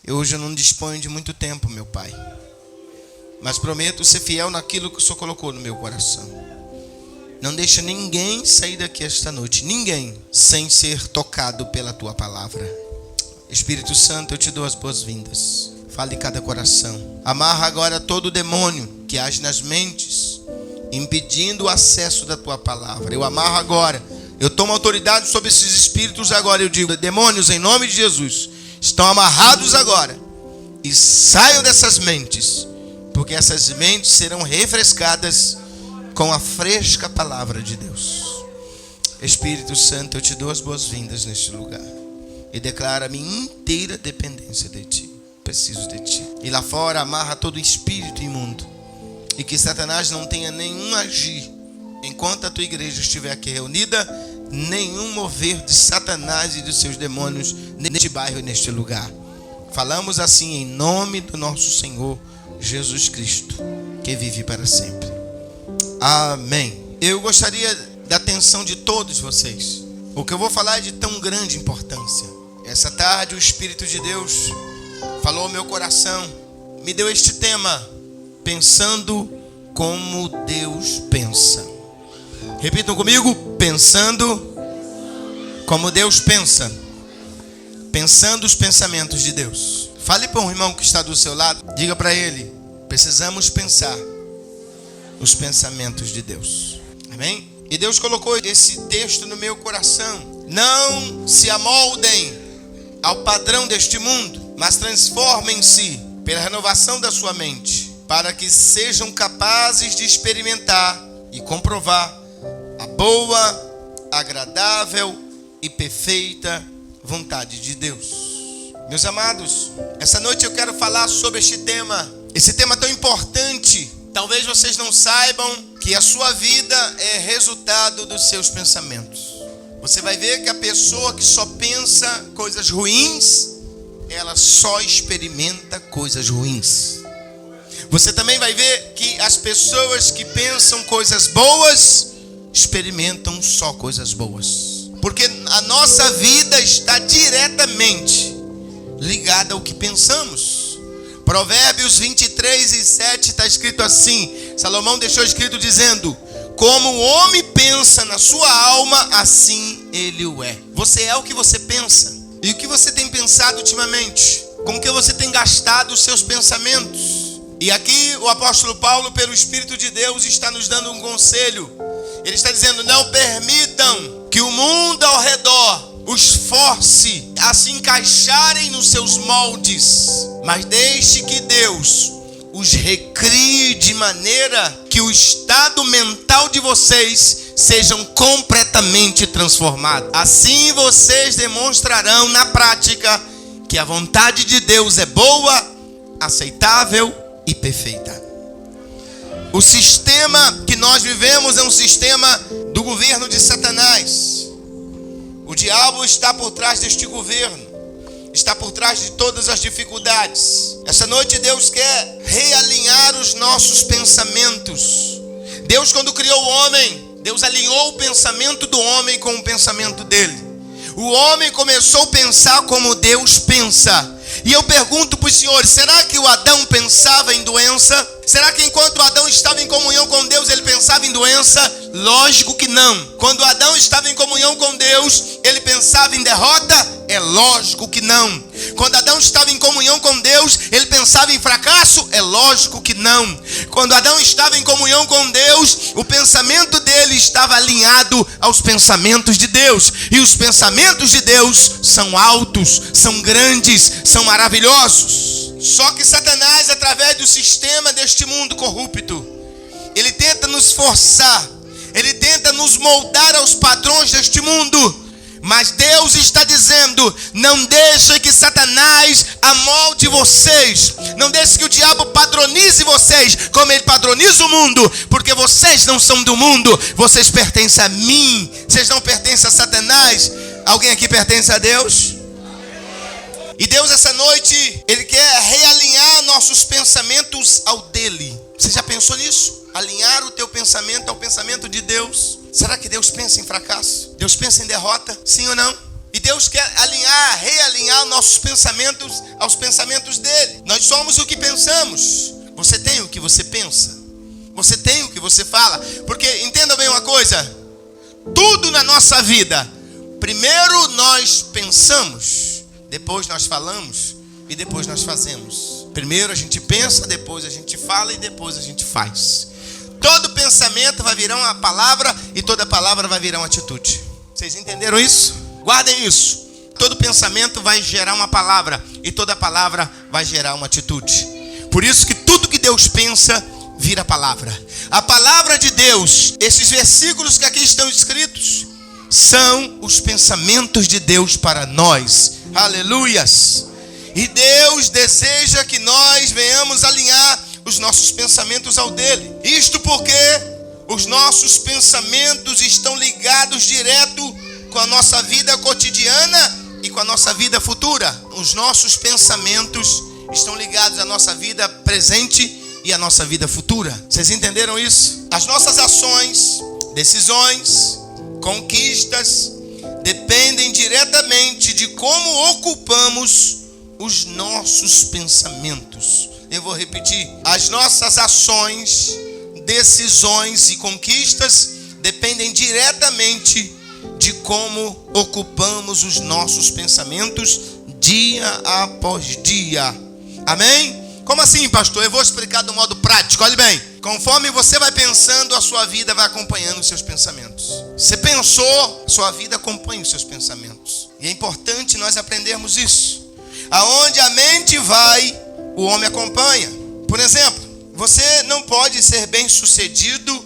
Hoje eu não disponho de muito tempo, meu Pai, mas prometo ser fiel naquilo que o Senhor colocou no meu coração. Não deixa ninguém sair daqui esta noite, ninguém, sem ser tocado pela Tua palavra. Espírito Santo, eu te dou as boas-vindas. Fale em cada coração. Amarra agora todo o demônio que age nas mentes, impedindo o acesso da Tua palavra. Eu amarro agora. Eu tomo autoridade sobre esses espíritos agora. Eu digo, demônios, em nome de Jesus, estão amarrados agora. E saiam dessas mentes, porque essas mentes serão refrescadas com a fresca palavra de Deus. Espírito Santo, eu te dou as boas-vindas neste lugar. E declaro a minha inteira dependência de Ti. Preciso de Ti. E lá fora amarra todo espírito imundo. E que Satanás não tenha nenhum agir. Enquanto a Tua igreja estiver aqui reunida, nenhum mover de Satanás e dos seus demônios neste bairro e neste lugar. Falamos assim em nome do nosso Senhor Jesus Cristo, que vive para sempre. Amém. Eu gostaria da atenção de todos vocês. O que eu vou falar é de tão grande importância. Essa tarde o Espírito de Deus falou ao meu coração, me deu este tema: pensando como Deus pensa. Repitam comigo: pensando como Deus pensa. Pensando os pensamentos de Deus. Fale para um irmão que está do seu lado, diga para ele: precisamos pensar os pensamentos de Deus. Amém? E Deus colocou esse texto no meu coração. Não se amoldem ao padrão deste mundo, mas transformem-se pela renovação da sua mente, para que sejam capazes de experimentar e comprovar a boa, agradável e perfeita vontade de Deus. Meus amados, essa noite eu quero falar sobre este tema. Esse tema tão importante. Talvez vocês não saibam que a sua vida é resultado dos seus pensamentos. Você vai ver que a pessoa que só pensa coisas ruins, ela só experimenta coisas ruins. Você também vai ver que as pessoas que pensam coisas boas, experimentam só coisas boas. Porque a nossa vida está diretamente ligada ao que pensamos. Provérbios 23:7 está escrito assim. Salomão deixou escrito dizendo: como o homem pensa na sua alma, assim ele o é. Você é o que você pensa. E o que você tem pensado ultimamente? Como que você tem gastado os seus pensamentos? E aqui o apóstolo Paulo, pelo Espírito de Deus, está nos dando um conselho. Ele está dizendo: não permitam que o mundo ao redor os force a se encaixarem nos seus moldes, mas deixe que Deus os recrie de maneira que o estado mental de vocês sejam completamente transformados. Assim vocês demonstrarão na prática que a vontade de Deus é boa, aceitável e perfeita. O sistema que nós vivemos é um sistema do governo de Satanás. O diabo está por trás deste governo, está por trás de todas as dificuldades. Essa noite Deus quer realinhar os nossos pensamentos. Deus, quando criou o homem, Deus alinhou o pensamento do homem com o pensamento dele. O homem começou a pensar como Deus pensa. E eu pergunto para os senhores: será que o Adão pensava em doença? Será que enquanto Adão estava em comunhão com Deus, ele pensava em doença? Lógico que não. Quando Adão estava em comunhão com Deus, ele pensava em derrota? É lógico que não. Quando Adão estava em comunhão com Deus, ele pensava em fracasso? É lógico que não. Quando Adão estava em comunhão com Deus, o pensamento dele estava alinhado aos pensamentos de Deus. E os pensamentos de Deus são altos, são grandes, são maravilhosos. Só que Satanás, através do sistema deste mundo corrupto, ele tenta nos forçar, ele tenta nos moldar aos padrões deste mundo. Mas Deus está dizendo: não deixe que Satanás amolde vocês. Não deixe que o diabo padronize vocês como ele padroniza o mundo. Porque vocês não são do mundo, vocês pertencem a mim. Vocês não pertencem a Satanás. Alguém aqui pertence a Deus? E Deus, essa noite, Ele quer realinhar nossos pensamentos ao dele. Você já pensou nisso? Alinhar o teu pensamento ao pensamento de Deus. Será que Deus pensa em fracasso? Deus pensa em derrota? Sim ou não? E Deus quer realinhar nossos pensamentos aos pensamentos dele. Nós somos o que pensamos. Você tem o que você pensa. Você tem o que você fala. Porque, entenda bem uma coisa. Tudo na nossa vida, primeiro nós pensamos, depois nós falamos e depois nós fazemos. Primeiro a gente pensa, depois a gente fala e depois a gente faz. Todo pensamento vai virar uma palavra e toda palavra vai virar uma atitude. Vocês entenderam isso? Guardem isso. Todo pensamento vai gerar uma palavra e toda palavra vai gerar uma atitude. Por isso que tudo que Deus pensa vira palavra. A palavra de Deus, esses versículos que aqui estão escritos, são os pensamentos de Deus para nós. Aleluias! E Deus deseja que nós venhamos alinhar os nossos pensamentos ao dele. Isto porque os nossos pensamentos estão ligados direto com a nossa vida cotidiana e com a nossa vida futura. Os nossos pensamentos estão ligados à nossa vida presente e à nossa vida futura. Vocês entenderam isso? As nossas ações, decisões, conquistas dependem diretamente de como ocupamos os nossos pensamentos. Eu vou repetir. As nossas ações, decisões e conquistas dependem diretamente de como ocupamos os nossos pensamentos dia após dia. Amém? Como assim, pastor? Eu vou explicar do modo prático. Olhe bem. Conforme você vai pensando, a sua vida vai acompanhando os seus pensamentos. Você pensou, sua vida acompanha os seus pensamentos. E é importante nós aprendermos isso. Aonde a mente vai, o homem acompanha. Por exemplo, você não pode ser bem-sucedido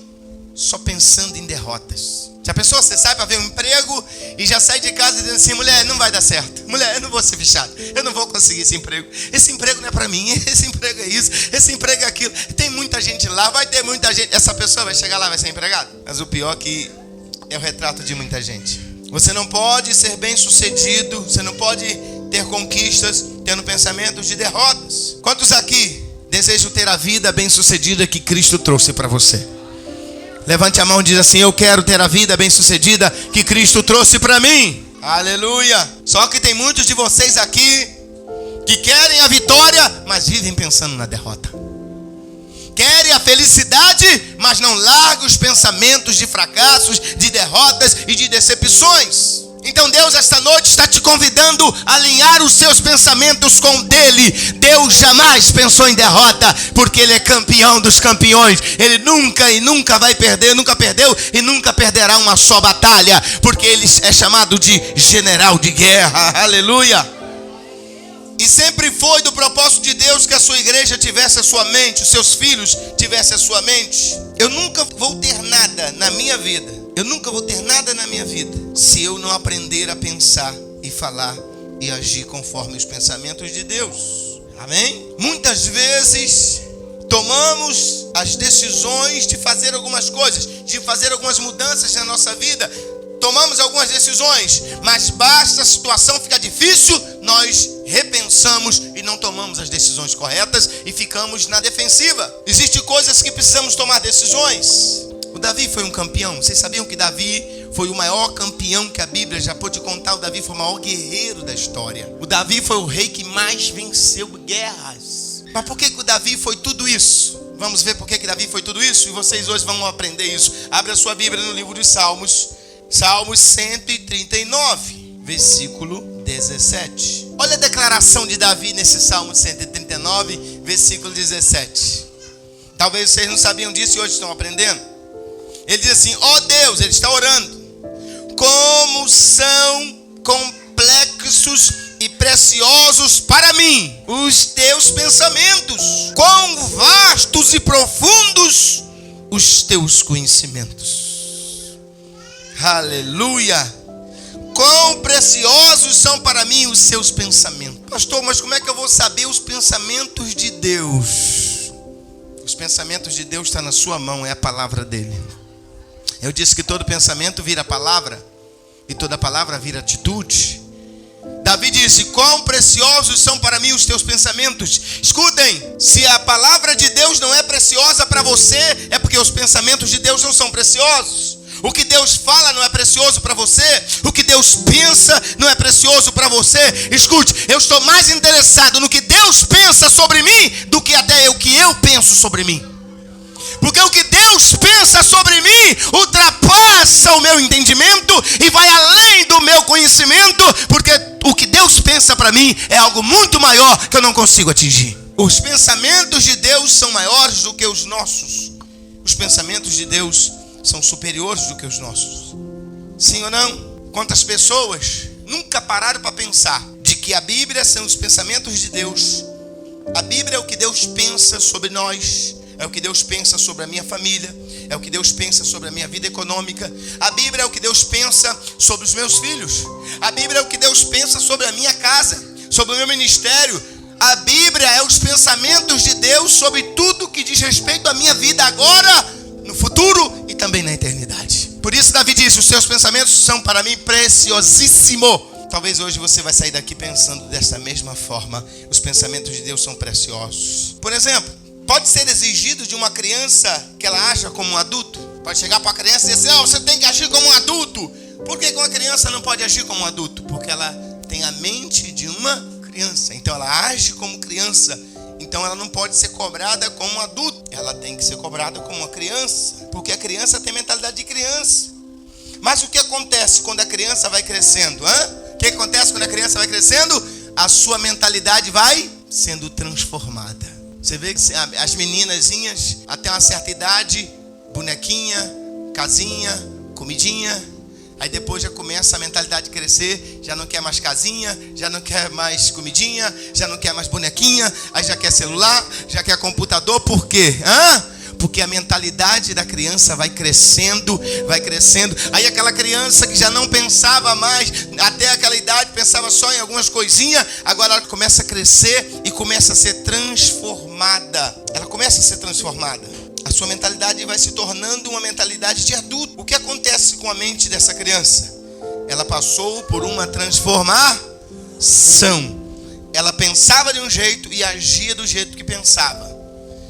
só pensando em derrotas. Já pensou? Você sai para ver um emprego e já sai de casa dizendo assim: mulher, não vai dar certo. Mulher, eu não vou ser fechado. Eu não vou conseguir esse emprego. Esse emprego não é para mim. Esse emprego é isso. Esse emprego é aquilo. Tem muita gente lá. Vai ter muita gente. Essa pessoa vai chegar lá e vai ser empregada. Mas o pior é que é o retrato de muita gente. Você não pode ser bem-sucedido. Você não pode ter conquistas tendo pensamentos de derrotas. Quantos aqui desejam ter a vida bem-sucedida que Cristo trouxe para você? Levante a mão e diz assim: eu quero ter a vida bem-sucedida que Cristo trouxe para mim. Aleluia. Só que tem muitos de vocês aqui que querem a vitória, mas vivem pensando na derrota. Querem a felicidade, mas não largam os pensamentos de fracassos, de derrotas e de decepções. Então Deus esta noite está te convidando a alinhar os seus pensamentos com o dele. Deus jamais pensou em derrota, porque ele é campeão dos campeões. Ele nunca vai perder, nunca perdeu e nunca perderá uma só batalha, porque ele é chamado de general de guerra. Aleluia. E sempre foi do propósito de Deus que a sua igreja tivesse a sua mente, os seus filhos tivessem a sua mente. Eu nunca vou ter nada na minha vida. Eu nunca vou ter nada na minha vida se eu não aprender a pensar e falar e agir conforme os pensamentos de Deus. Amém? Muitas vezes tomamos as decisões de fazer algumas coisas, de fazer algumas mudanças na nossa vida. Tomamos algumas decisões, mas basta a situação ficar difícil, nós repensamos e não tomamos as decisões corretas e ficamos na defensiva. Existem coisas que precisamos tomar decisões. O Davi foi um campeão. Vocês sabiam que Davi foi o maior campeão que a Bíblia já pôde contar? O Davi foi o maior guerreiro da história. O Davi foi o rei que mais venceu guerras. Mas por que o Davi foi tudo isso? Vamos ver por que Davi foi tudo isso? E vocês hoje vão aprender isso. Abre a sua Bíblia no livro dos Salmos. Salmos 139, versículo 17. Olha a declaração de Davi nesse Salmo 139, versículo 17. Talvez vocês não sabiam disso e hoje estão aprendendo. Ele diz assim: ó Deus, ele está orando, como são complexos e preciosos para mim os teus pensamentos, quão vastos e profundos os teus conhecimentos. Aleluia. Quão preciosos são para mim os seus pensamentos. Pastor, mas como é que eu vou saber os pensamentos de Deus? Os pensamentos de Deus estão na sua mão, é a palavra dele. Eu disse que todo pensamento vira palavra e toda palavra vira atitude. Davi disse: quão preciosos são para mim os teus pensamentos. Escutem, se a palavra de Deus não é preciosa para você, é porque os pensamentos de Deus não são preciosos. O que Deus fala não é precioso para você? O que Deus pensa não é precioso para você? Escute, eu estou mais interessado no que Deus pensa sobre mim do que até o que eu penso sobre mim. Porque o que Deus pensa sobre mim ultrapassa o meu entendimento e vai além do meu conhecimento, porque o que Deus pensa para mim é algo muito maior que eu não consigo atingir. Os pensamentos de Deus são maiores do que os nossos. Os pensamentos de Deus são superiores do que os nossos. Sim ou não? Quantas pessoas nunca pararam para pensar de que a Bíblia são os pensamentos de Deus? A Bíblia é o que Deus pensa sobre nós. É o que Deus pensa sobre a minha família. É o que Deus pensa sobre a minha vida econômica. A Bíblia é o que Deus pensa sobre os meus filhos. A Bíblia é o que Deus pensa sobre a minha casa, sobre o meu ministério. A Bíblia é os pensamentos de Deus sobre tudo que diz respeito à minha vida agora, no futuro e também na eternidade. Por isso Davi disse, os seus pensamentos são para mim preciosíssimo. Talvez hoje você vai sair daqui pensando dessa mesma forma. Os pensamentos de Deus são preciosos. Por exemplo, pode ser exigido de uma criança que ela aja como um adulto? Pode chegar para a criança e dizer assim, você tem que agir como um adulto. Por que uma criança não pode agir como um adulto? Porque ela tem a mente de uma criança. Então ela age como criança. Então ela não pode ser cobrada como um adulto. Ela tem que ser cobrada como uma criança. Porque a criança tem mentalidade de criança. Mas o que acontece quando a criança vai crescendo? O que acontece quando a criança vai crescendo? A sua mentalidade vai sendo transformada. Você vê que as meninazinhas, até uma certa idade, bonequinha, casinha, comidinha. Aí depois já começa a mentalidade a crescer, já não quer mais casinha, já não quer mais comidinha, já não quer mais bonequinha, aí já quer celular, já quer computador. Por quê? Porque a mentalidade da criança vai crescendo, vai crescendo. Aí aquela criança que já não pensava mais, até aquela idade pensava só em algumas coisinhas, agora ela começa a crescer e começa a ser transformada. Ela começa a ser transformada. A sua mentalidade vai se tornando uma mentalidade de adulto. O que acontece com a mente dessa criança? Ela passou por uma transformação. Ela pensava de um jeito e agia do jeito que pensava.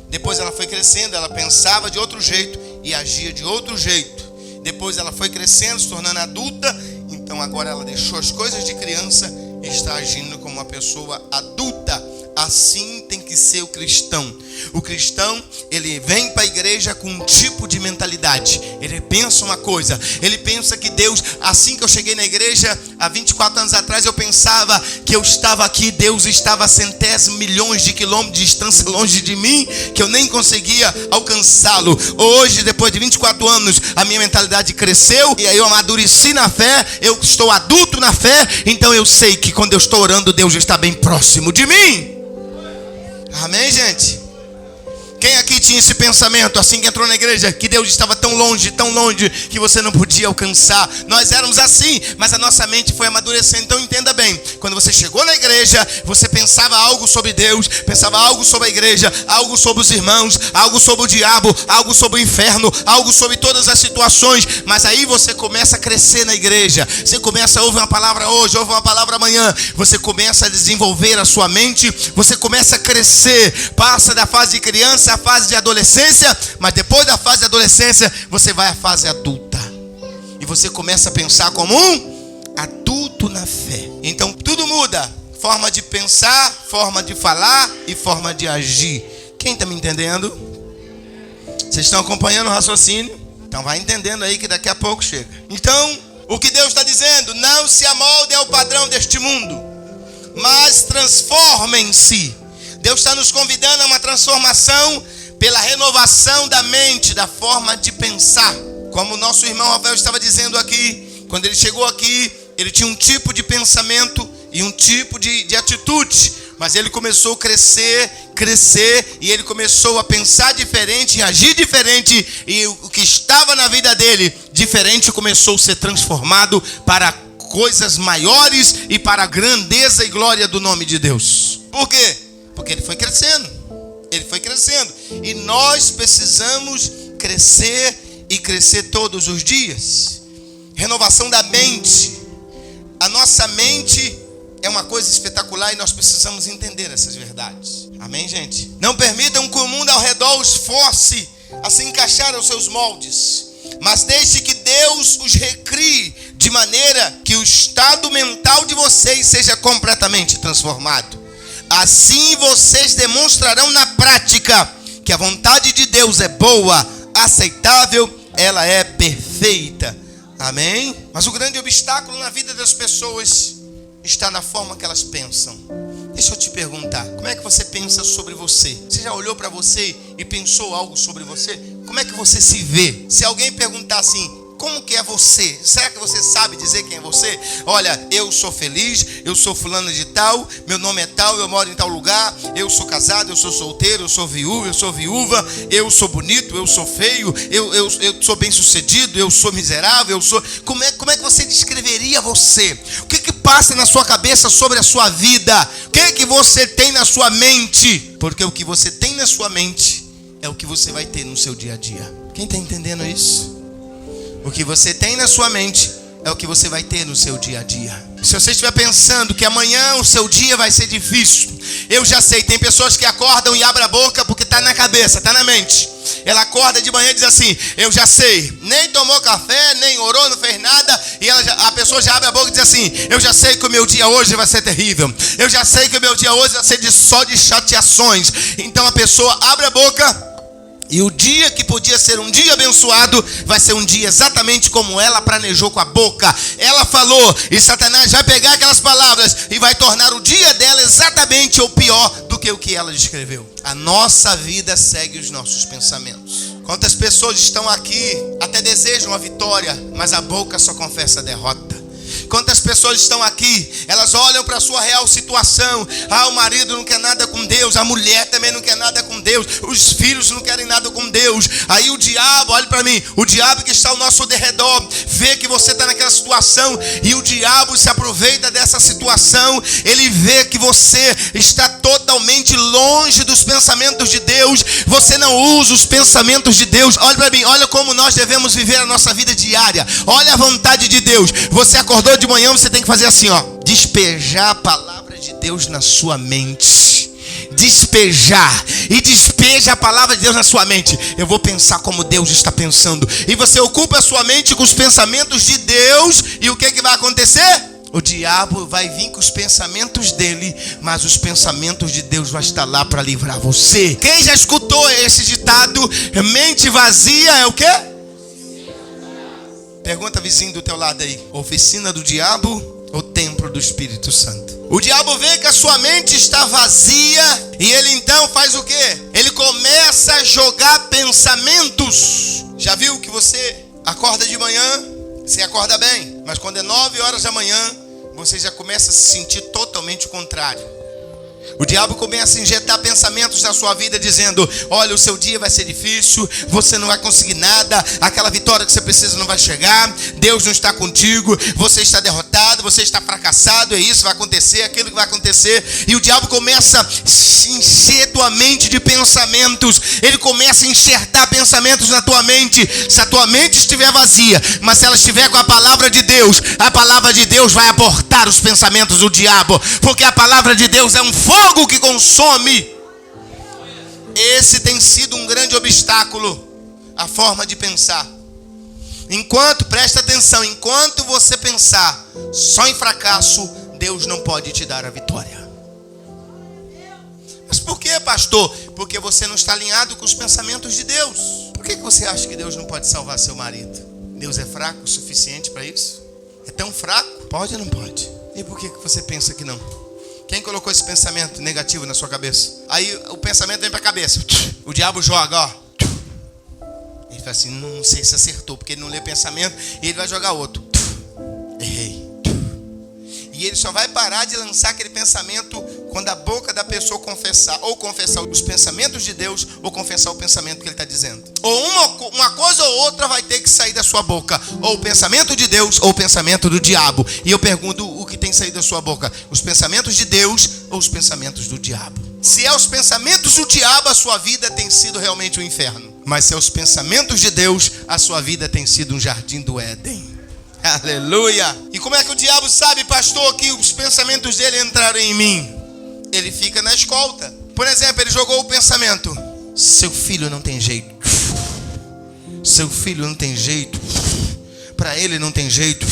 Depois ela foi crescendo, ela pensava de outro jeito e agia de outro jeito. Depois ela foi crescendo, se tornando adulta. Então agora ela deixou as coisas de criança e está agindo como uma pessoa adulta. Assim tem que ser o cristão. O cristão, ele vem para a igreja com um tipo de mentalidade. Ele pensa uma coisa. Ele pensa que Deus, assim que eu cheguei na igreja, há 24 anos atrás, eu pensava que eu estava aqui, Deus estava a centésimos milhões de quilômetros de distância longe de mim, que eu nem conseguia alcançá-lo. Hoje, depois de 24 anos, a minha mentalidade cresceu, e aí eu amadureci na fé, eu estou adulto na fé, então eu sei que quando eu estou orando, Deus está bem próximo de mim. Amém, gente? Quem aqui tinha esse pensamento assim que entrou na igreja, que Deus estava tão longe que você não podia alcançar? Nós éramos assim, mas a nossa mente foi amadurecendo. Então entenda bem, quando você chegou na igreja, você pensava algo sobre Deus, pensava algo sobre a igreja, algo sobre os irmãos, algo sobre o diabo, algo sobre o inferno, algo sobre todas as situações. Mas aí você começa a crescer na igreja, você começa a ouvir uma palavra hoje, ouve uma palavra amanhã, você começa a desenvolver a sua mente, você começa a crescer, passa da fase de criança a fase de adolescência, mas depois da fase de adolescência você vai à fase adulta e você começa a pensar como um adulto na fé. Então tudo muda, forma de pensar, forma de falar e forma de agir. Quem está me entendendo? Vocês estão acompanhando o raciocínio? Então vai entendendo aí que daqui a pouco chega. Então o que Deus está dizendo? Não se amoldem ao padrão deste mundo, mas transformem-se. Deus está nos convidando a uma transformação pela renovação da mente, da forma de pensar. Como o nosso irmão Rafael estava dizendo aqui, quando ele chegou aqui, ele tinha um tipo de pensamento e um tipo de atitude. Mas ele começou a crescer, e ele começou a pensar diferente, a agir diferente. E o que estava na vida dele, diferente, começou a ser transformado para coisas maiores e para a grandeza e glória do nome de Deus. Por quê? Porque ele foi crescendo. Ele foi crescendo. E nós precisamos crescer e crescer todos os dias. Renovação da mente. A nossa mente é uma coisa espetacular e nós precisamos entender essas verdades. Amém, gente? Não permitam que o mundo ao redor os force a se encaixar aos seus moldes. Mas deixe que Deus os recrie de maneira que o estado mental de vocês seja completamente transformado. Assim vocês demonstrarão na prática que a vontade de Deus é boa, aceitável, ela é perfeita. Amém? Mas o grande obstáculo na vida das pessoas está na forma que elas pensam. Deixa eu te perguntar, como é que você pensa sobre você? Você já olhou para você e pensou algo sobre você? Como é que você se vê? Se alguém perguntar assim, como que é você? Será que você sabe dizer quem é você? Olha, eu sou feliz, eu sou fulano de tal, meu nome é tal, eu moro em tal lugar, eu sou casado, eu sou solteiro, eu sou viúva, eu sou bonito, eu sou feio, eu sou bem sucedido, eu sou miserável, eu sou... Como é que você descreveria você? O que passa na sua cabeça sobre a sua vida? O que você tem na sua mente? Porque o que você tem na sua mente é o que você vai ter no seu dia a dia. Quem está entendendo isso? O que você tem na sua mente é o que você vai ter no seu dia a dia. Se você estiver pensando que amanhã o seu dia vai ser difícil, eu já sei, tem pessoas que acordam e abrem a boca porque está na cabeça, está na mente. Ela acorda de manhã e diz assim, eu já sei, nem tomou café, nem orou, não fez nada, e a pessoa já abre a boca e diz assim, eu já sei que o meu dia hoje vai ser terrível, eu já sei que o meu dia hoje vai ser só de chateações. Então a pessoa abre a boca, e o dia que podia ser um dia abençoado vai ser um dia exatamente como ela planejou com a boca. Ela falou, e Satanás vai pegar aquelas palavras e vai tornar o dia dela exatamente ou pior do que o que ela descreveu. A nossa vida segue os nossos pensamentos. Quantas pessoas estão aqui, até desejam a vitória, mas a boca só confessa a derrota. Quantas pessoas estão aqui, elas olham para a sua real situação. O marido não quer nada com Deus, a mulher também não quer nada com Deus, os filhos não querem nada com Deus. Aí o diabo, olha para mim, o diabo que está ao nosso derredor, vê que você está naquela situação, e o diabo se aproveita dessa situação. Ele vê que você está totalmente longe dos pensamentos de Deus, você não usa os pensamentos de Deus. Olha para mim, olha como nós devemos viver a nossa vida diária. Olha a vontade de Deus. Você acordou de manhã, você tem que fazer assim, despejar a palavra de Deus na sua mente. Despejar. E despeja a palavra de Deus na sua mente. Eu vou pensar como Deus está pensando. E você ocupa a sua mente com os pensamentos de Deus. E o que vai acontecer? O diabo vai vir com os pensamentos dele, mas os pensamentos de Deus vão estar lá para livrar você. Quem já escutou esse ditado? Mente vazia é o quê? Pergunta vizinho do teu lado aí. Oficina do diabo ou templo do Espírito Santo? O diabo vê que a sua mente está vazia e ele então faz o quê? Ele começa a jogar pensamentos. Já viu que você acorda de manhã, você acorda bem, mas quando é 9 horas da manhã, você já começa a se sentir totalmente o contrário. O diabo começa a injetar pensamentos na sua vida dizendo, olha, o seu dia vai ser difícil, você não vai conseguir nada, aquela vitória que você precisa não vai chegar, Deus não está contigo, você está derrotado, você está fracassado, é isso, vai acontecer, aquilo que vai acontecer. E o diabo começa a encher tua mente de pensamentos, ele começa a enxertar pensamentos na tua mente. Se a tua mente estiver vazia, mas se ela estiver com a palavra de Deus vai abortar os pensamentos do diabo, porque a palavra de Deus é um fogo que consome. Esse tem sido um grande obstáculo, a forma de pensar. Presta atenção, enquanto você pensar só em fracasso, Deus não pode te dar a vitória. Mas por que, pastor? Porque você não está alinhado com os pensamentos de Deus. Por que você acha que Deus não pode salvar seu marido? Deus é fraco o suficiente para isso? É tão fraco? Pode ou não pode? E por que você pensa que não? Quem colocou esse pensamento negativo na sua cabeça? Aí o pensamento vem para a cabeça. O diabo joga, Ele fala assim, não sei se acertou, porque ele não lê pensamento. E ele vai jogar outro. Errei. E ele só vai parar de lançar aquele pensamento quando a boca da pessoa confessar. Ou confessar os pensamentos de Deus, ou confessar o pensamento que ele está dizendo. Ou uma coisa ou outra vai ter que sair da sua boca. Ou o pensamento de Deus, ou o pensamento do diabo. E eu pergunto, o que tem saído da sua boca? Os pensamentos de Deus ou os pensamentos do diabo? Se é os pensamentos do diabo, a sua vida tem sido realmente um inferno. Mas se é os pensamentos de Deus, a sua vida tem sido um jardim do Éden. Aleluia! E como é que o diabo sabe, pastor, que os pensamentos dele entraram em mim? Ele fica na escolta. Por exemplo, ele jogou o pensamento, seu filho não tem jeito. seu filho não tem jeito, para ele não tem jeito,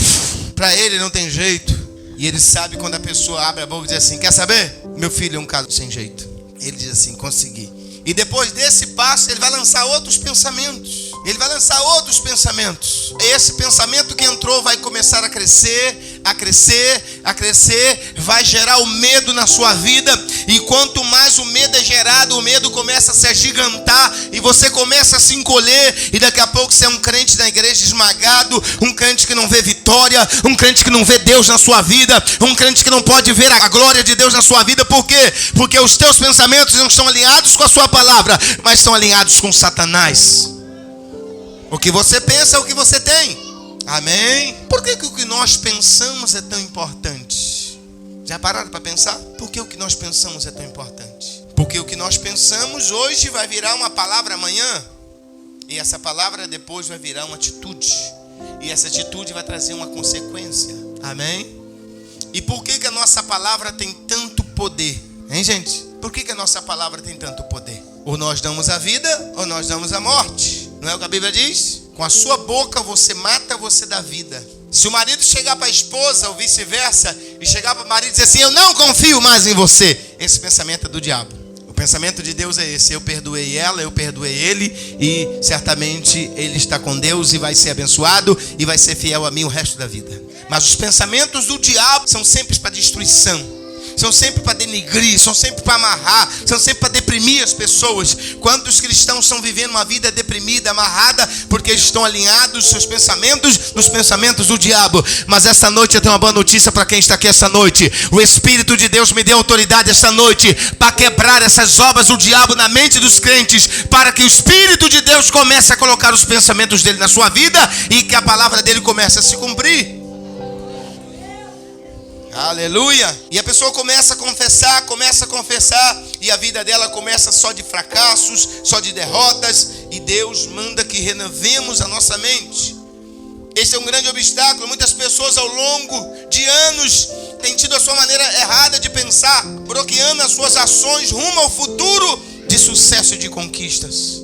para ele não tem jeito. E ele sabe quando a pessoa abre a boca e diz assim: quer saber? Meu filho é um caso sem jeito. Ele diz assim: consegui. E depois desse passo ele vai lançar outros pensamentos. Ele vai lançar outros pensamentos. Esse pensamento que entrou vai começar a crescer, a crescer, a crescer. Vai gerar o medo na sua vida. E quanto mais o medo é gerado, o medo começa a se agigantar. E você começa a se encolher. E daqui a pouco você é um crente da igreja esmagado. Um crente que não vê vitória. Um crente que não vê Deus na sua vida. Um crente que não pode ver a glória de Deus na sua vida. Por quê? Porque os teus pensamentos não estão alinhados com a sua palavra, mas estão alinhados com Satanás. O que você pensa é o que você tem. Amém? Por que o que nós pensamos é tão importante? Já pararam para pensar? Por que o que nós pensamos é tão importante? Porque o que nós pensamos hoje vai virar uma palavra amanhã. E essa palavra depois vai virar uma atitude. E essa atitude vai trazer uma consequência. Amém? E por que a nossa palavra tem tanto poder? Hein, gente? Por que a nossa palavra tem tanto poder? Ou nós damos a vida, ou nós damos a morte. Não é o que a Bíblia diz? Com a sua boca você mata, você dá vida. Se o marido chegar para a esposa, ou vice-versa, e chegar para o marido e dizer assim: eu não confio mais em você. Esse pensamento é do diabo. O pensamento de Deus é esse: eu perdoei ela, eu perdoei ele, e certamente ele está com Deus e vai ser abençoado e vai ser fiel a mim o resto da vida. Mas os pensamentos do diabo são sempre para destruição. São sempre para denegrir, são sempre para amarrar, são sempre para deprimir as pessoas. Quantos cristãos estão vivendo uma vida deprimida, amarrada, porque estão alinhados seus pensamentos nos pensamentos do diabo? Mas essa noite eu tenho uma boa notícia para quem está aqui essa noite. O Espírito de Deus me deu autoridade essa noite para quebrar essas obras do diabo na mente dos crentes, para que o Espírito de Deus comece a colocar os pensamentos dele na sua vida e que a palavra dele comece a se cumprir. Aleluia! E a pessoa começa a confessar, e a vida dela começa só de fracassos, só de derrotas, e Deus manda que renovemos a nossa mente. Esse é um grande obstáculo. Muitas pessoas ao longo de anos têm tido a sua maneira errada de pensar, bloqueando as suas ações rumo ao futuro de sucesso e de conquistas.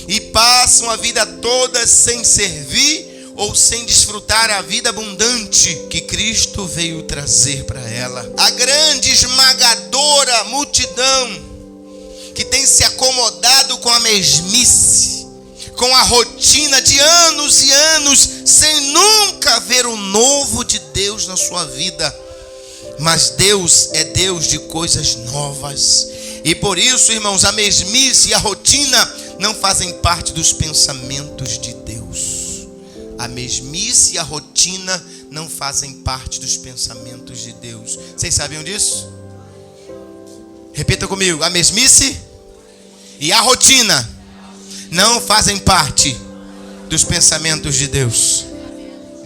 E passam a vida toda sem servir ou sem desfrutar a vida abundante que Cristo veio trazer para ela. A grande esmagadora multidão que tem se acomodado com a mesmice, com a rotina de anos e anos, sem nunca ver o novo de Deus na sua vida. Mas Deus é Deus de coisas novas. E por isso, irmãos, a mesmice e a rotina não fazem parte dos pensamentos de Deus. A mesmice e a rotina não fazem parte dos pensamentos de Deus. Vocês sabiam disso? Repita comigo: a mesmice e a rotina não fazem parte dos pensamentos de Deus.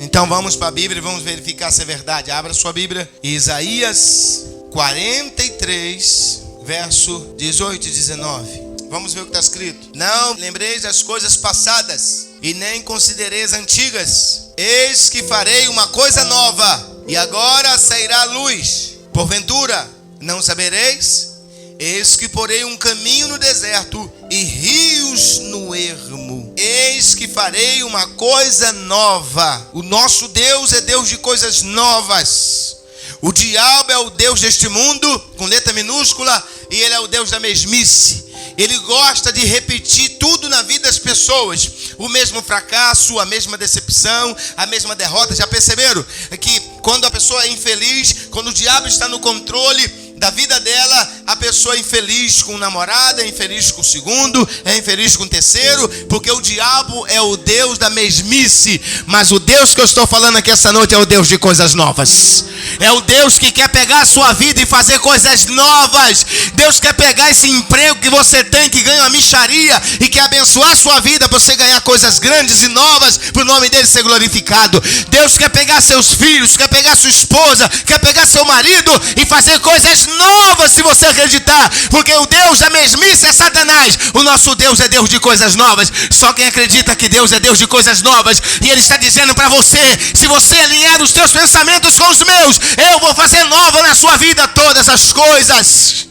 Então vamos para a Bíblia e vamos verificar se é verdade. Abra sua Bíblia. Isaías 43, verso 18 e 19. Vamos ver o que está escrito. Não lembreis das coisas passadas, e nem considereis antigas. Eis que farei uma coisa nova, e agora sairá a luz. Porventura, não sabereis? Eis que porei um caminho no deserto, e rios no ermo. Eis que farei uma coisa nova. O nosso Deus é Deus de coisas novas. O diabo é o Deus deste mundo, com letra minúscula, e ele é o Deus da mesmice. Ele gosta de repetir tudo na vida das pessoas. O mesmo fracasso, a mesma decepção, a mesma derrota. Já perceberam? É que quando a pessoa é infeliz, quando o diabo está no controle da vida dela, a pessoa é infeliz com o namorado, é infeliz com o segundo, é infeliz com o terceiro, porque o diabo é o Deus da mesmice. Mas o Deus que eu estou falando aqui essa noite é o Deus de coisas novas. É o Deus que quer pegar a sua vida e fazer coisas novas. Deus quer pegar esse emprego que você tem, que ganha uma mixaria, e quer abençoar a sua vida para você ganhar coisas grandes e novas, para o nome dele ser glorificado. Deus quer pegar seus filhos, quer pegar sua esposa, quer pegar seu marido e fazer coisas novas, se você acreditar. Porque o Deus da mesmice é Satanás. O nosso Deus é Deus de coisas novas. Só quem acredita que Deus é Deus de coisas novas. E ele está dizendo para você: se você alinhar os teus pensamentos com os meus, eu vou fazer nova na sua vida todas as coisas.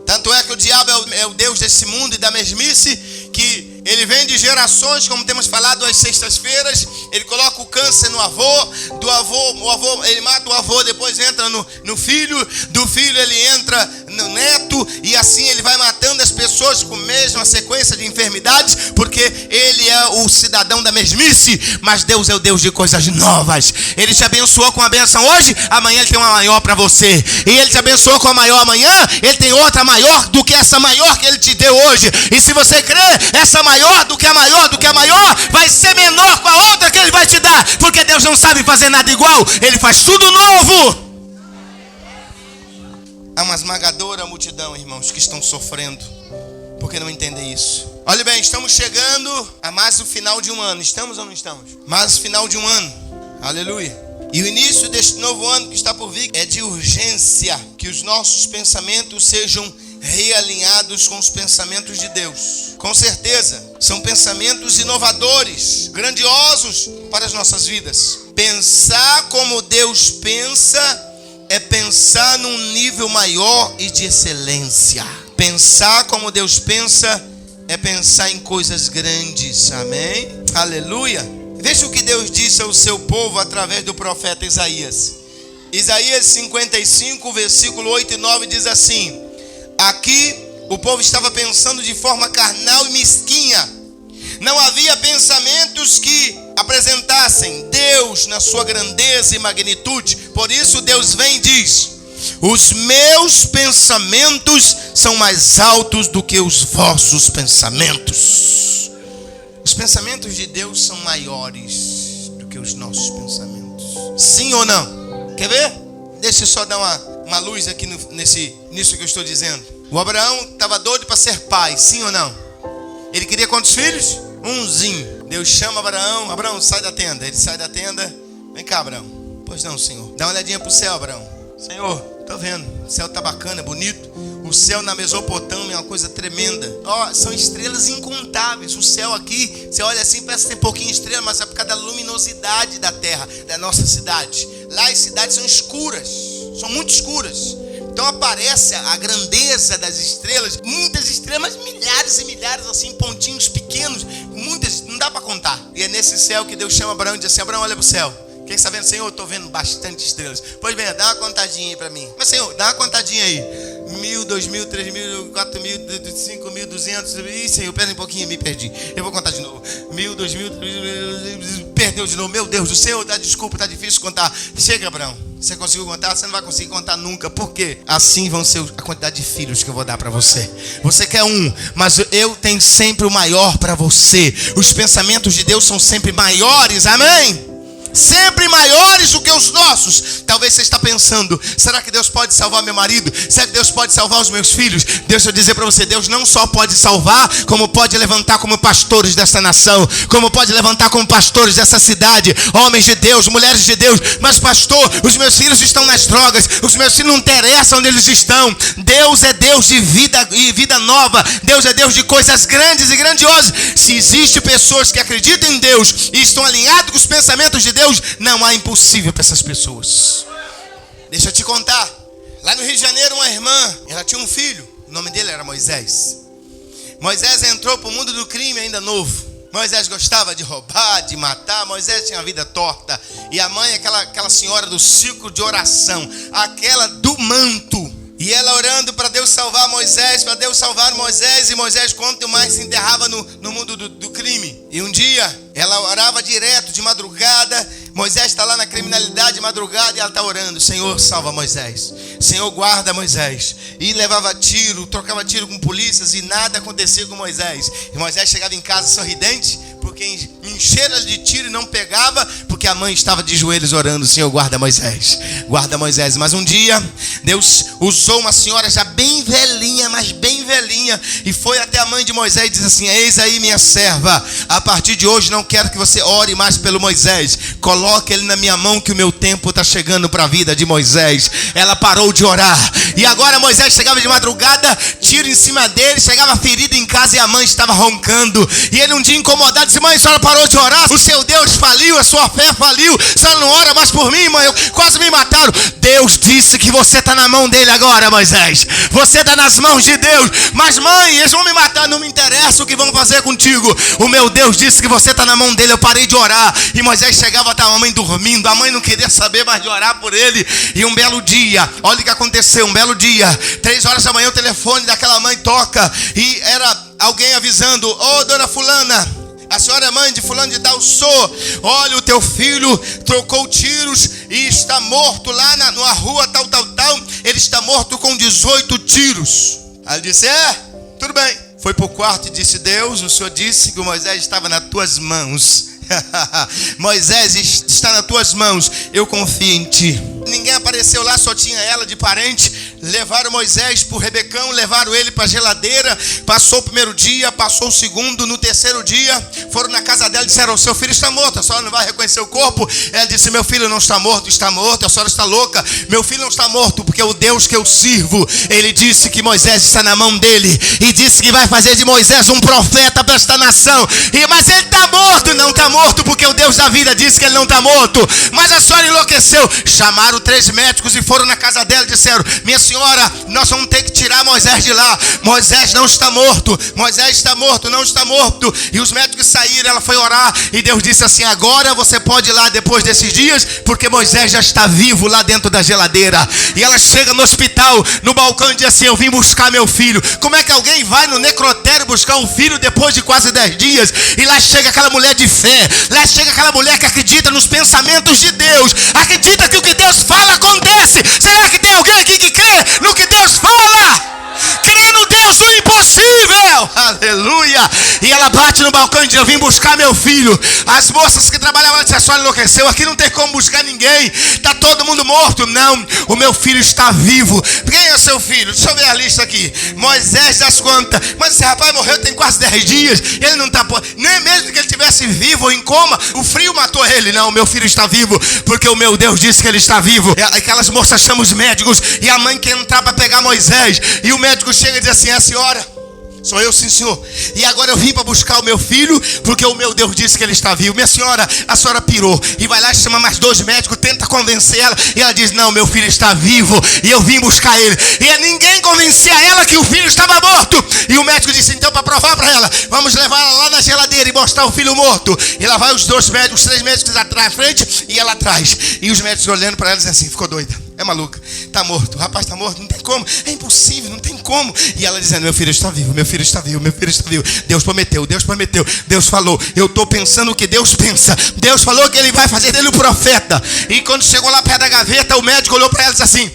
Tanto é que o diabo é o Deus desse mundo e da mesmice, que ele vem de gerações, como temos falado às sextas-feiras. Ele coloca o câncer no avô, o avô, ele mata o avô, depois entra no filho, do filho ele entra no neto, e assim ele vai matando as pessoas com a mesma sequência de enfermidades, porque ele é o cidadão da mesmice. Mas Deus é o Deus de coisas novas. Ele te abençoou com a bênção hoje, amanhã ele tem uma maior para você. E ele te abençoou com a maior amanhã, ele tem outra maior do que essa maior que ele te deu hoje. E se você crer, essa maior do que a maior do que a maior vai ser menor com a outra que ele vai te dar, porque Deus não sabe fazer nada igual, ele faz tudo novo. Há uma esmagadora multidão, irmãos, que estão sofrendo porque não entendem isso. Olha bem, estamos chegando a mais o final de um ano. Estamos ou não estamos? Mais o final de um ano. Aleluia. E o início deste novo ano que está por vir é de urgência que os nossos pensamentos sejam realinhados com os pensamentos de Deus. Com certeza, são pensamentos inovadores, grandiosos para as nossas vidas. Pensar como Deus pensa é pensar num nível maior e de excelência. Pensar como Deus pensa é pensar em coisas grandes. Amém? Aleluia. Veja o que Deus disse ao seu povo através do profeta Isaías. Isaías 55, versículo 8 e 9 diz assim: aqui o povo estava pensando de forma carnal e mesquinha. Não havia pensamentos que apresentassem Deus na sua grandeza e magnitude. Por isso Deus vem e diz: os meus pensamentos são mais altos do que os vossos pensamentos. Os pensamentos de Deus são maiores do que os nossos pensamentos. Sim ou não? Quer ver? Deixa eu só dar uma luz aqui nisso que eu estou dizendo. O Abraão estava doido para ser pai, sim ou não? Ele queria quantos filhos? Umzinho. Deus chama Abraão: Abraão, sai da tenda. Ele sai da tenda. Vem cá, Abraão. Pois não, Senhor. Dá uma olhadinha para o céu, Abraão. Senhor, estou vendo. O céu está bacana, é bonito. O céu na Mesopotâmia é uma coisa tremenda. São estrelas incontáveis. O céu aqui, você olha assim, parece que tem pouquinho estrela, mas é por causa da luminosidade da terra, da nossa cidade. Lá as cidades são escuras, são muito escuras. Então aparece a grandeza das estrelas, muitas estrelas, milhares e milhares, assim, pontinhos pequenos, muitas, não dá para contar. E é nesse céu que Deus chama Abraão e diz assim: Abraão, olha para o céu. O que você está vendo? Senhor, eu estou vendo bastante estrelas. Pois bem, dá uma contadinha aí para mim. Mas Senhor, dá uma contadinha aí. 1.000, 2.000, 3.000, 4.000, 5.000, 200. Ih, Senhor, pera um pouquinho, me perdi. Eu vou contar de novo. 1.000, 2.000, 3.000, perdeu de novo. Meu Deus do céu, dá desculpa, tá difícil contar. Chega, Abraão. Você conseguiu contar? Você não vai conseguir contar nunca. Por quê? Assim vão ser a quantidade de filhos que eu vou dar para você. Você quer um, mas eu tenho sempre o maior para você. Os pensamentos de Deus são sempre maiores. Amém? Sempre maiores do que os nossos. Talvez você está pensando: será que Deus pode salvar meu marido? Será que Deus pode salvar os meus filhos? Deixa eu dizer para você: Deus não só pode salvar, como pode levantar como pastores desta nação, como pode levantar como pastores dessa cidade, homens de Deus, mulheres de Deus. Mas pastor, os meus filhos estão nas drogas, os meus filhos não interessam onde eles estão. Deus é Deus de vida e vida nova. Deus é Deus de coisas grandes e grandiosas. Se existem pessoas que acreditam em Deus e estão alinhados com os pensamentos de Deus, não há impossível para essas pessoas. Deixa eu te contar. Lá no Rio de Janeiro, uma irmã, ela tinha um filho. O nome dele era Moisés. Moisés entrou para o mundo do crime ainda novo. Moisés gostava de roubar, de matar. Moisés tinha a vida torta. E a mãe, aquela senhora do círculo de oração, aquela do manto. E ela orando para Deus salvar Moisés, para Deus salvar Moisés. E Moisés, quanto mais se enterrava no mundo do crime. E um dia, ela orava direto, de madrugada. Moisés está lá na criminalidade de madrugada e ela está orando: Senhor, salva Moisés. Senhor, guarda Moisés. E levava tiro, trocava tiro com polícias e nada acontecia com Moisés. E Moisés chegava em casa sorridente, porque encheram de tiro e não pegava, porque a mãe estava de joelhos orando: Senhor, guarda Moisés, guarda Moisés. Mas um dia, Deus usou uma senhora já bem velhinha, mas bem velhinha, e foi até a mãe de Moisés e disse assim: eis aí minha serva, a partir de hoje não quero que você ore mais pelo Moisés, coloque ele na minha mão que o meu tempo está chegando para a vida de Moisés. Ela parou de orar, e agora Moisés chegava de madrugada, tiro em cima dele, chegava ferido em casa e a mãe estava roncando, e ele um dia incomodado disse: mãe, a senhora parou de orar? O seu Deus faliu a sua fé? já faliu, a senhora não ora mais por mim, mãe, quase me mataram. Deus disse que você está na mão dele agora, Moisés. Você está nas mãos de Deus. Mas mãe, eles vão me matar, não me interessa o que vão fazer contigo. O meu Deus disse que você está na mão dele. Eu parei de orar. E Moisés chegava, estava a mãe dormindo. A mãe não queria saber mais de orar por ele. E um belo dia, olha o que aconteceu, um belo dia, 3 horas da manhã, o telefone daquela mãe toca. E era alguém avisando: ô dona fulana, a senhora é mãe de fulano de tal? Sou. Olha, o teu filho trocou tiros e está morto lá numa rua tal. Ele está morto com 18 tiros. Aí ele disse: tudo bem. Foi para o quarto e disse: Deus, o Senhor disse que o Moisés estava nas tuas mãos. Moisés está nas tuas mãos, eu confio em ti. Ninguém apareceu lá, só tinha ela de parente. Levaram Moisés para o Rebecão, levaram ele para a geladeira. Passou o primeiro dia, passou o segundo. No terceiro dia, foram na casa dela e disseram: o seu filho está morto, a senhora não vai reconhecer o corpo? Ela disse: meu filho não está morto, a senhora está louca. Meu filho não está morto, porque o Deus que eu sirvo, ele disse que Moisés está na mão dele, e disse que vai fazer de Moisés um profeta para esta nação. Mas ele está morto. Não está morto, porque o Deus da vida disse que ele não está morto. Mas a senhora enlouqueceu. Chamaram 3 médicos e foram na casa dela e disseram: minha senhora, nós vamos ter que tirar Moisés de lá. Moisés não está morto. Moisés está morto, não está morto. E os médicos saíram, ela foi orar e Deus disse assim: agora você pode ir lá depois desses dias, porque Moisés já está vivo lá dentro da geladeira. E ela chega no hospital, no balcão, e diz assim: eu vim buscar meu filho. Como é que alguém vai no necrotério buscar um filho depois de quase 10 dias? E lá chega aquela mulher de fé, lá chega aquela mulher que acredita nos pensamentos de Deus, acredita que o que Deus fala acontece. Será que tem alguém aqui que crê no que Deus fala? Crê no Deus do impossível. Aleluia. E ela bate no balcão e diz: eu vim buscar meu filho. As moças que trabalhavam disseram: a senhora enlouqueceu, aqui não tem como buscar ninguém, está todo mundo morto. Não, o meu filho está vivo. Quem é o seu filho? Deixa eu ver a lista aqui. Moisés das quantas? Mas esse rapaz morreu tem quase 10 dias. Ele não está, nem mesmo que ele estivesse vivo ou em coma, o frio matou ele. Não, meu filho está vivo, porque o meu Deus disse que ele está vivo. Aquelas moças chamam os médicos, e a mãe quer entrar para pegar Moisés, e o médico chega e diz assim: a senhora? Sou eu, sim, senhor. E agora eu vim para buscar o meu filho, porque o meu Deus disse que ele está vivo. Minha senhora, a senhora pirou. E vai lá e chama mais 2 médicos, tenta convencer ela. E ela diz: não, meu filho está vivo, e eu vim buscar ele. E ninguém convencia ela que o filho estava morto. E o médico disse: então, para provar para ela, vamos levar ela lá na geladeira e mostrar o filho morto. E lá vai os 2 médicos, 3 médicos atrás, à frente, e ela atrás. E os médicos olhando para ela dizem assim: ficou doida, é maluca, está morto, o rapaz está morto, não tem como, é impossível, não tem como. E ela dizendo: meu filho está vivo, meu filho está vivo, meu filho está vivo. Deus prometeu, Deus falou. Eu estou pensando o que Deus pensa. Deus falou que ele vai fazer dele o profeta. E quando chegou lá perto da gaveta, o médico olhou para ela e disse assim: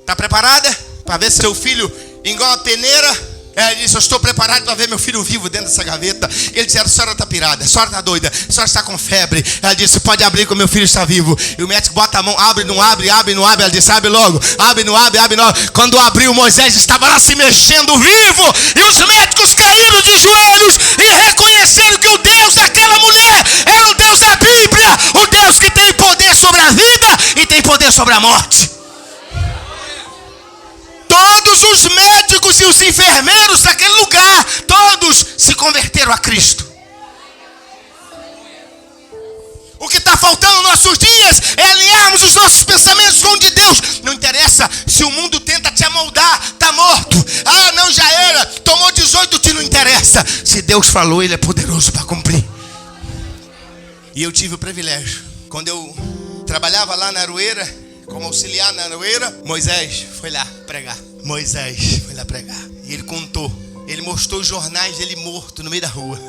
está preparada para ver se seu filho igual a peneira? Ela disse: eu estou preparado para ver meu filho vivo dentro dessa gaveta. Ele disse: a senhora está pirada, a senhora está doida, a senhora está com febre. Ela disse: pode abrir que o meu filho está vivo. E o médico bota a mão: abre, não abre, abre, não abre. Ela disse: abre logo, abre, não abre, abre, não abre. Quando abriu, Moisés estava lá se mexendo vivo. E os médicos caíram de joelhos e reconheceram que o Deus daquela mulher era o Deus da Bíblia, o Deus que tem poder sobre a vida e tem poder sobre a morte. Todos os médicos e os enfermeiros daquele lugar, todos se converteram a Cristo. O que está faltando nos nossos dias é alinharmos os nossos pensamentos com o de Deus. Não interessa se o mundo tenta te amoldar, está morto. Ah, não, já era, tomou 18 tiros, não interessa. Se Deus falou, ele é poderoso para cumprir. E eu tive o privilégio, quando eu trabalhava lá na Aroeira, como auxiliar na Aroeira, Moisés foi lá pregar. E ele contou, ele mostrou os jornais dele morto no meio da rua.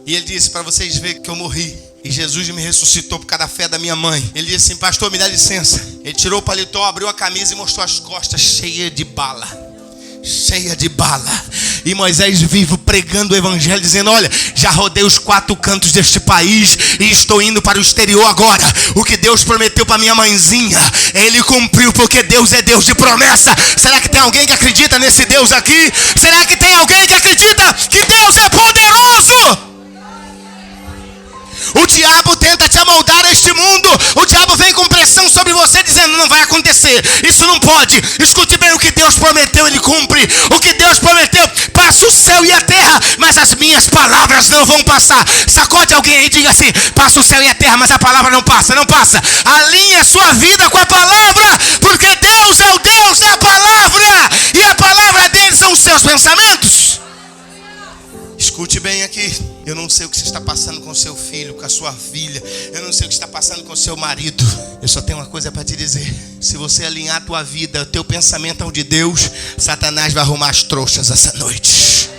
E ele disse: para vocês verem que eu morri, e Jesus me ressuscitou por causa da fé da minha mãe. Ele disse assim: pastor, me dá licença. Ele tirou o paletó, abriu a camisa e mostrou as costas cheias de bala. E Moisés vivo pregando o evangelho, dizendo: olha, já rodei os 4 cantos deste país e estou indo para o exterior agora. O que Deus prometeu para minha mãezinha, ele cumpriu, porque Deus é Deus de promessa. Será que tem alguém que acredita nesse Deus aqui? Será que tem alguém que acredita que Deus é poderoso? O diabo tenta te amoldar a este mundo. O diabo vem com pressão sobre você, dizendo: não vai acontecer, isso não pode. Escute bem, o que Deus prometeu, ele cumpre. O que Deus prometeu, passa o céu e a terra, mas as minhas palavras não vão passar. Sacode alguém aí e diga assim: passa o céu e a terra, mas a palavra não passa, não passa. Alinhe a sua vida com a palavra, porque Deus é o Deus da palavra, e a palavra dele são os seus pensamentos. Escute bem aqui. Eu não sei o que você está passando com seu filho, com a sua filha. Eu não sei o que está passando com seu marido. Eu só tenho uma coisa para te dizer. Se você alinhar a tua vida, o teu pensamento ao de Deus, Satanás vai arrumar as trouxas essa noite.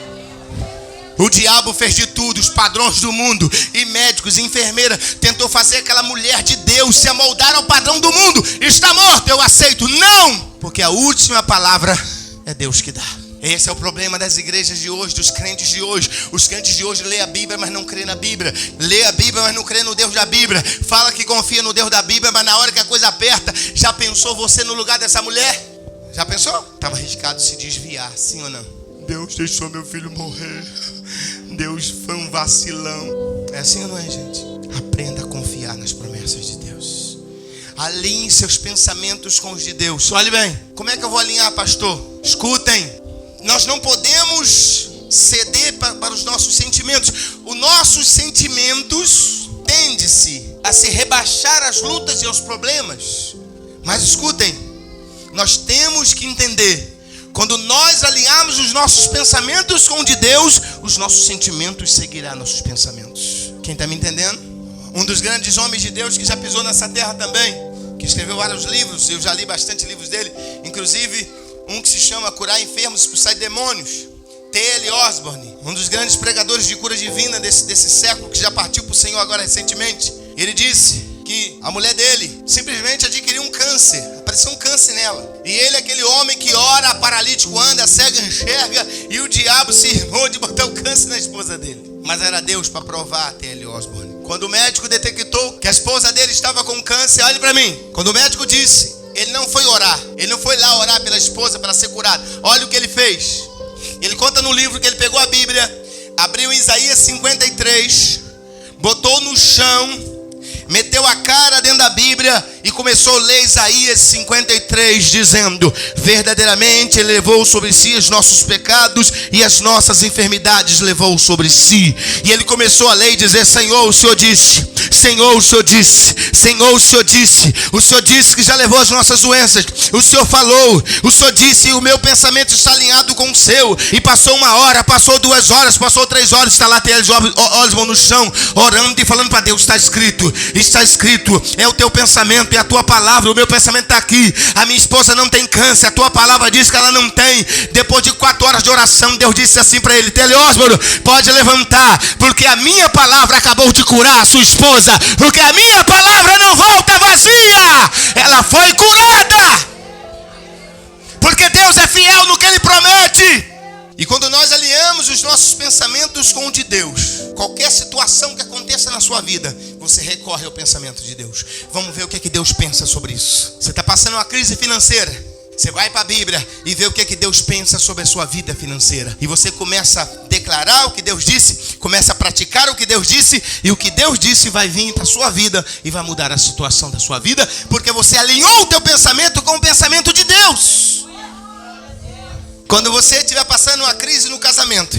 O diabo fez de tudo, os padrões do mundo, e médicos, e enfermeira, tentou fazer aquela mulher de Deus se amoldar ao padrão do mundo. Está morto, eu aceito. Não, porque a última palavra é Deus que dá. Esse é o problema das igrejas de hoje, dos crentes de hoje. Os crentes de hoje lê a Bíblia, mas não crê na Bíblia. Lê a Bíblia, mas não crê no Deus da Bíblia. Fala que confia no Deus da Bíblia, mas na hora que a coisa aperta, já pensou você no lugar dessa mulher? Já pensou? Estava arriscado se desviar, sim ou não? Deus deixou meu filho morrer. Deus foi um vacilão. É assim ou não é, gente? Aprenda a confiar nas promessas de Deus. Alinhe seus pensamentos com os de Deus. Olhe bem, como é que eu vou alinhar, pastor? Escutem. Nós não podemos ceder para os nossos sentimentos. Os nossos sentimentos tendem-se a se rebaixar às lutas e aos problemas. Mas escutem, nós temos que entender: quando nós alinharmos os nossos pensamentos com o de Deus, os nossos sentimentos seguirão nossos pensamentos. Quem está me entendendo? Um dos grandes homens de Deus que já pisou nessa terra também, que escreveu vários livros, eu já li bastante livros dele, inclusive um que se chama Curar Enfermos, Expulsar Demônios, T.L. Osborne, um dos grandes pregadores de cura divina desse século, que já partiu para o Senhor agora recentemente. Ele disse que a mulher dele simplesmente adquiriu um câncer, apareceu um câncer nela. E ele, aquele homem que ora, paralítico anda, cego enxerga, e o diabo se irmou de botar o câncer na esposa dele. Mas era Deus para provar, T.L. Osborne. Quando o médico detectou que a esposa dele estava com câncer, olhe para mim, quando o médico disse, ele não foi orar, ele não foi lá orar pela esposa para ser curado. Olha o que ele fez. Ele conta no livro que ele pegou a Bíblia, abriu Isaías 53, botou no chão, meteu a cara dentro da Bíblia e começou a ler Isaías 53, dizendo: verdadeiramente ele levou sobre si os nossos pecados e as nossas enfermidades levou sobre si. E ele começou a ler e dizer: Senhor, o Senhor disse, Senhor, o Senhor disse, Senhor, o Senhor disse, o Senhor disse que já levou as nossas doenças, o Senhor falou, o Senhor disse, e o meu pensamento está alinhado com o seu. E passou 1 hora, passou 2 horas, passou 3 horas, está lá T.L. Osborne no chão, orando e falando para Deus: está escrito, é o teu pensamento, é a tua palavra, o meu pensamento está aqui. A minha esposa não tem câncer, a tua palavra diz que ela não tem. Depois de 4 horas de oração, Deus disse assim para ele: T.L. Osborne, pode levantar, porque a minha palavra acabou de curar a sua esposa, porque a minha palavra não volta vazia, ela foi curada, porque Deus é fiel no que Ele promete. E quando nós alinhamos os nossos pensamentos com o de Deus, qualquer situação que aconteça na sua vida, você recorre ao pensamento de Deus. Vamos ver o que é que Deus pensa sobre isso. Você está passando uma crise financeira, você vai para a Bíblia e vê o que é que Deus pensa sobre a sua vida financeira. E você começa a declarar o que Deus disse, começa a praticar o que Deus disse, e o que Deus disse vai vir para a sua vida e vai mudar a situação da sua vida, porque você alinhou o teu pensamento com o pensamento de Deus. Quando você estiver passando uma crise no casamento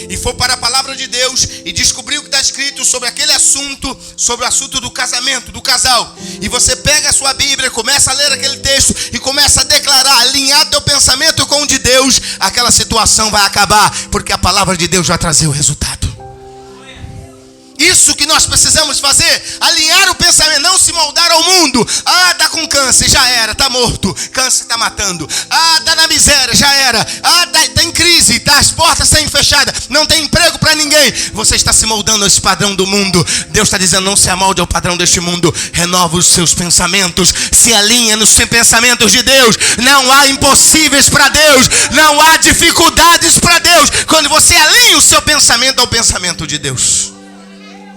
e for para a palavra de Deus e descobrir o que está escrito sobre aquele assunto, sobre o assunto do casamento, do casal, e você pega a sua Bíblia, começa a ler aquele texto e começa a declarar, alinhar teu pensamento com o de Deus, aquela situação vai acabar, porque a palavra de Deus vai trazer o resultado. Isso que nós precisamos fazer, alinhar o pensamento, não se moldar ao mundo. Ah, tá com câncer, já era, tá morto, câncer tá matando. Ah, tá na miséria, já era. Ah, tá em crise, tá, as portas estão fechadas, não tem emprego para ninguém. Você está se moldando a esse padrão do mundo. Deus está dizendo: não se amolde ao padrão deste mundo, renova os seus pensamentos, se alinha nos pensamentos de Deus. Não há impossíveis para Deus, não há dificuldades para Deus, quando você alinha o seu pensamento ao pensamento de Deus.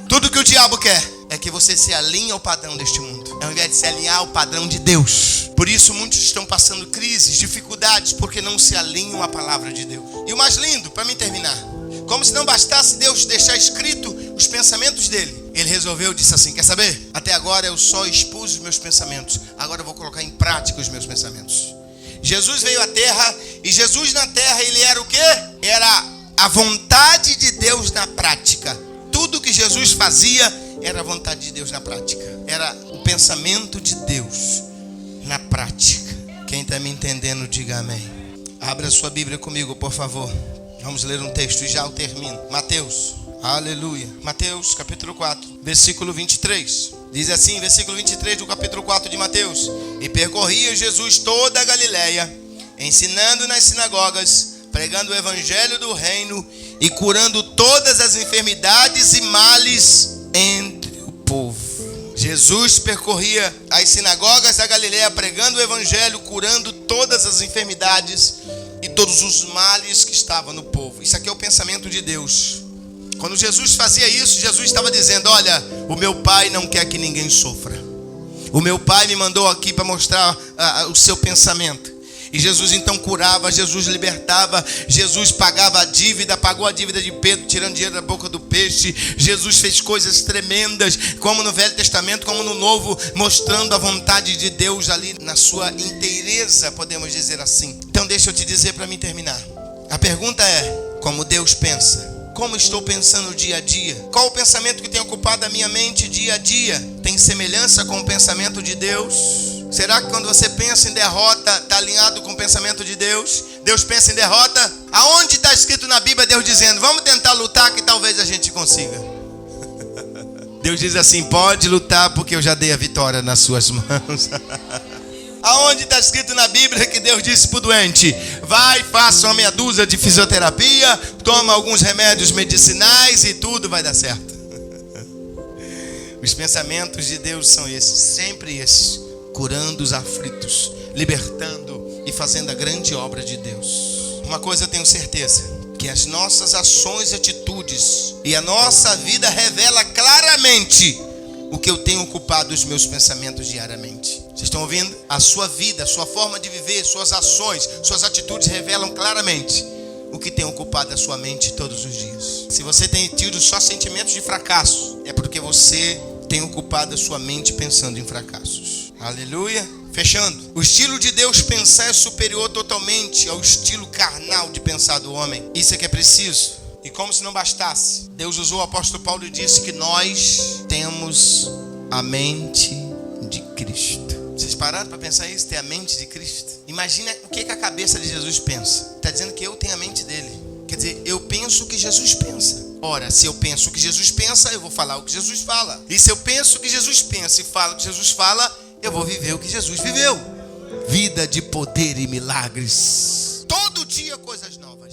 Tudo que o diabo quer é que você se alinhe ao padrão deste mundo, ao invés de se alinhar ao padrão de Deus. Por isso muitos estão passando crises, dificuldades, porque não se alinham à palavra de Deus. E o mais lindo, para mim terminar, como se não bastasse Deus deixar escrito os pensamentos dele, ele resolveu, disse assim: quer saber? Até agora eu só expus os meus pensamentos, agora eu vou colocar em prática os meus pensamentos. Jesus veio à terra, e Jesus na terra, ele era o quê? Era a vontade de Deus na prática. Tudo que Jesus fazia era a vontade de Deus na prática. Era o pensamento de Deus na prática. Quem está me entendendo, diga amém. Abra sua Bíblia comigo, por favor. Vamos ler um texto e já eu termino. Mateus, aleluia. Mateus, capítulo 4, versículo 23. Diz assim, versículo 23 do capítulo 4 de Mateus. E percorria Jesus toda a Galileia, ensinando nas sinagogas, pregando o evangelho do reino e curando todas as enfermidades e males entre o povo. Jesus percorria as sinagogas da Galileia, pregando o evangelho, curando todas as enfermidades e todos os males que estavam no povo. Isso aqui é o pensamento de Deus. Quando Jesus fazia isso, Jesus estava dizendo: olha, o meu Pai não quer que ninguém sofra. O meu Pai me mandou aqui para mostrar o seu pensamento. E Jesus então curava, Jesus libertava, Jesus pagava a dívida, pagou a dívida de Pedro, tirando dinheiro da boca do peixe. Jesus fez coisas tremendas, como no Velho Testamento, como no Novo, mostrando a vontade de Deus ali na sua inteireza, podemos dizer assim. Então deixa eu te dizer para mim terminar. A pergunta é: como Deus pensa? Como estou pensando dia a dia? Qual o pensamento que tem ocupado a minha mente dia a dia? Tem semelhança com o pensamento de Deus? Será que quando você pensa em derrota, está alinhado com o pensamento de Deus? Deus pensa em derrota? Aonde está escrito na Bíblia Deus dizendo: vamos tentar lutar que talvez a gente consiga? Deus diz assim: pode lutar porque eu já dei a vitória nas suas mãos. Aonde está escrito na Bíblia que Deus disse para o doente: vai, faça uma meia dúzia de fisioterapia, toma alguns remédios medicinais e tudo vai dar certo? Os pensamentos de Deus são esses, sempre esses: curando os aflitos, libertando e fazendo a grande obra de Deus. Uma coisa eu tenho certeza, que as nossas ações e atitudes e a nossa vida revela claramente o que eu tenho ocupado os meus pensamentos diariamente. Vocês estão ouvindo? A sua vida, a sua forma de viver, suas ações, suas atitudes revelam claramente o que tem ocupado a sua mente todos os dias. Se você tem tido só sentimentos de fracasso, é porque você tem ocupado a sua mente pensando em fracassos. Aleluia. Fechando. O estilo de Deus pensar é superior totalmente ao estilo carnal de pensar do homem. Isso é que é preciso. E como se não bastasse, Deus usou o apóstolo Paulo e disse que nós temos a mente de Cristo. Vocês pararam para pensar isso? Ter a mente de Cristo? Imagina o que a cabeça de Jesus pensa. Está dizendo que eu tenho a mente dele. Quer dizer, eu penso o que Jesus pensa. Ora, se eu penso o que Jesus pensa, eu vou falar o que Jesus fala. E se eu penso o que Jesus pensa e falo o que Jesus fala, eu vou viver o que Jesus viveu. Vida de poder e milagres. Todo dia coisas novas.